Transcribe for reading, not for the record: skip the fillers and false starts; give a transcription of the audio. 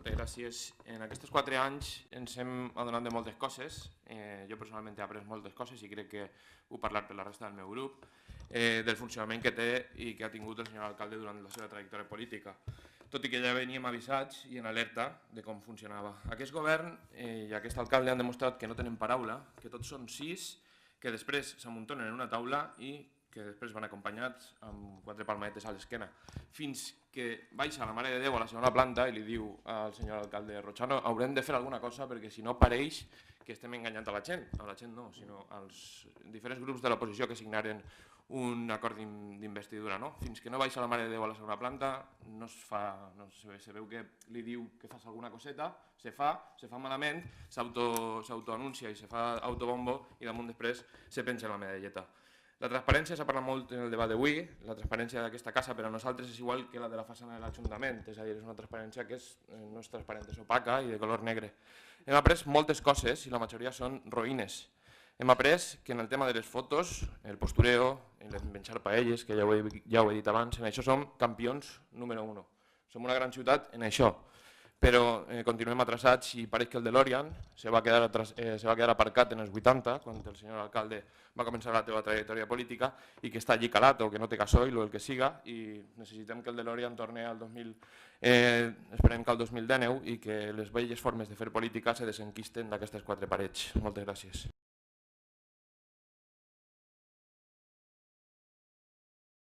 Moltes gràcies. En aquests 4 anys ens hem adonat de moltes coses. Jo personalment he après moltes coses i crec que puc parlar per la resta del meu grup, del funcionament que té i que ha tingut el senyor alcalde durant la seva trajectòria política, tot i que ja veníem avisats i en alerta de com funcionava. Aquest govern i aquest alcalde han demostrat que no tenen paraula, que tots són sís, que després s'amuntonen en una taula i que després van acompanyats amb 4 palmadetes a l'esquena, fins que baixa la Mare de Déu a la segona planta i li diu al senyor alcalde Rochano: haurem de fer alguna cosa perquè si no pareix que estem enganyant a la gent no, sinó als diferents grups de l'oposició que signaren un acord d'investidura. Fins que no baixa la Mare de Déu a la segona planta se veu que li diu que fas alguna coseta, se fa malament, s'autoanuncia i se fa autobombo i damunt després se penja la medalleta. La transparència s'ha parlat molt en el debat d'avui, la transparència d'aquesta casa per a nosaltres és igual que la de la façana de l'Ajuntament, és a dir, és una transparència que no és transparent, és opaca i de color negre. Hem après moltes coses i la majoria són roïnes. Hem après que en el tema de les fotos, el postureo, l'enxar paelles, que ja ho he dit abans, en això som campions número 1. Som una gran ciutat en això, però continuem atrasats i pareix que el DeLorean se va quedar aparcat en els 80, quan el senyor alcalde va començar la seva trajectòria política, i que està allí calat o que no té gasoil o el que siga, i necessitem que el DeLorean torni al 2000, esperem que al 2019, i que les velles formes de fer política se desenquisten d'aquestes 4 parets. Moltes gràcies.